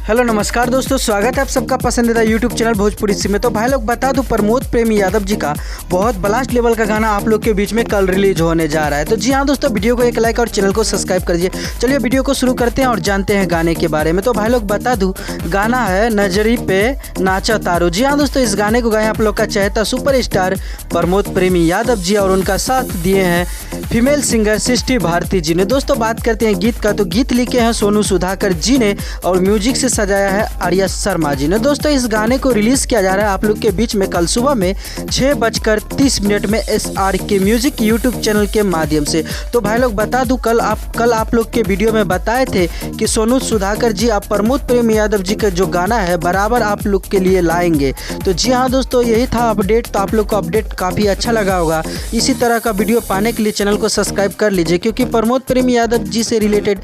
Hello नमस्कार दोस्तों, स्वागत है आप सबका पसंदीदा यूट्यूब चैनल भोजपुरी सी में। तो भाई लोग बता दूं, प्रमोद प्रेमी यादव जी का बहुत ब्लास्ट लेवल का गाना आप लोग के बीच में कल रिलीज होने जा रहा है। तो जी हाँ दोस्तों, वीडियो को एक लाइक और चैनल को सब्सक्राइब करिए। चलिए वीडियो को शुरू करते हैं और जानते हैं गाने के बारे में। तो भाई लोग बता दूं, गाना है नजरी पे नाचा तारो। जी हाँ दोस्तों, इस गाने को गाए आप लोग का चहेता सुपरस्टार प्रमोद प्रेमी यादव जी और उनका साथ दिए हैं फीमेल सिंगर सृष्टि भारती जी ने। दोस्तों बात करते हैं गीत का, तो गीत लिखे हैं सोनू सुधाकर जी ने और म्यूजिक से सजाया है आर्या शर्मा जी ने। दोस्तों इस गाने को रिलीज किया जा रहा है आप लोग के बीच में कल सुबह में 6:30 में SRK म्यूजिक यूट्यूब चैनल के माध्यम से। तो भाई लोग बता दूं, कल आप लोग के वीडियो में बताए थे कि सोनू सुधाकर जी आप प्रमोद प्रेमी यादव जी का जो गाना है बराबर आप लोग के लिए लाएंगे। तो जी हाँ दोस्तों, यही था अपडेट। तो आप लोग को अपडेट काफ़ी अच्छा लगा होगा। इसी तरह का वीडियो पाने के लिए चैनल को सब्सक्राइब कर लीजिए, क्योंकि प्रमोद प्रेमी यादव जी से रिलेटेड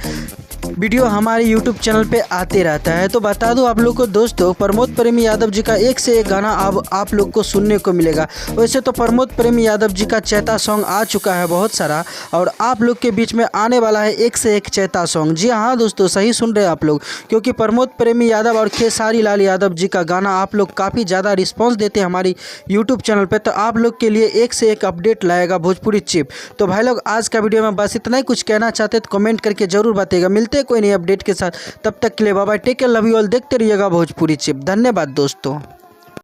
वीडियो हमारे YouTube चैनल पे आते रहता है। तो बता दूं आप लोग को दोस्तों, प्रमोद प्रेमी यादव जी का एक से एक गाना अब आप लोग को सुनने को मिलेगा। वैसे तो प्रमोद प्रेमी यादव जी का चैता सॉन्ग आ चुका है बहुत सारा, और आप लोग के बीच में आने वाला है एक से एक चैता सॉन्ग। जी हाँ दोस्तों, सही सुन रहे हैं आप लोग, क्योंकि प्रमोद प्रेमी यादव और खेसारी लाल यादव जी का गाना आप लोग काफ़ी ज़्यादा रिस्पॉन्स देते हैं हमारी YouTube चैनल पर। तो आप लोग के लिए एक से एक अपडेट लाएगा भोजपुरी चिप। तो भाई लोग आज का वीडियो में बस इतना ही। कुछ कहना चाहते तो कमेंट करके जरूर बताइएगा। मिलते हैं कोई नई अपडेट के साथ, तब तक के लिए bye bye, take care, love you all. देखते रहिएगा भोजपुरी चिप। धन्यवाद दोस्तों।